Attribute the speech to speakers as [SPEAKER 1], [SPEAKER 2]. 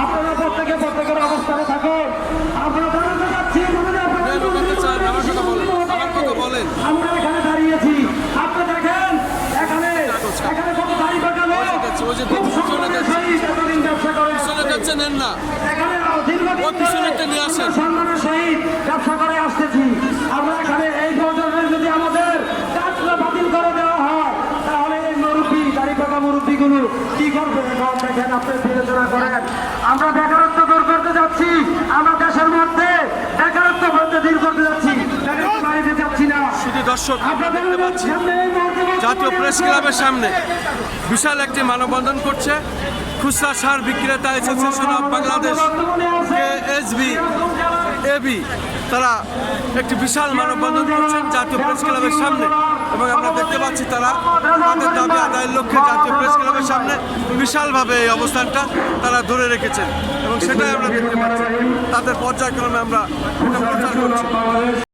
[SPEAKER 1] আপনারা প্রত্যেকের অবস্থানে থাকুন। আমরা এখানে দাঁড়িয়েছি, আপনি দেখেন এখানে কত দাড়ি পাকা লোক খুব সম্মানের সহিত এতদিন ব্যবসা করে এখানে দীর্ঘদিন সম্মানের সহিত ব্যবসা করে আসতেছি। আমরা এখানে এই প্রয়োজনে যদি আমাদের কাজগুলো বাতিল করে দেওয়া হয় তাহলে এই মুরব্বী দাড়ি পাকা মুরব্বীগুলো কি করবে? এখন দেখেন আপনি বিবেচনা করেন, আমরা বেকারত্ব দূর করতে যাচ্ছি, আমরা দেশের মধ্যে বেকারত্ব বলতে দূর করতে যাচ্ছি, বাড়িতে যাচ্ছি না।
[SPEAKER 2] শুধু দর্শক আমরা দেখতে পাচ্ছি জাতীয় প্রেস ক্লাবের সামনে বিশাল একটি মানববন্ধন করছে খুচরা সার বিক্রেতা অ্যাসোসিয়েশন অফ বাংলাদেশ KSB তারা একটি বিশাল মানববন্ধন করছেন জাতীয় প্রেস ক্লাবের সামনে এবং আমরা দেখতে পাচ্ছি তারা তাদের দাবি আদায়ের লক্ষ্যে জাতীয় প্রেস ক্লাবের সামনে বিশালভাবে এই অবস্থানটা তারা ধরে রেখেছেন এবং সেটাই আমরা দেখতে পাচ্ছি। তাদের পর্যায়ক্রমে আমরা এটা প্রচার করছি।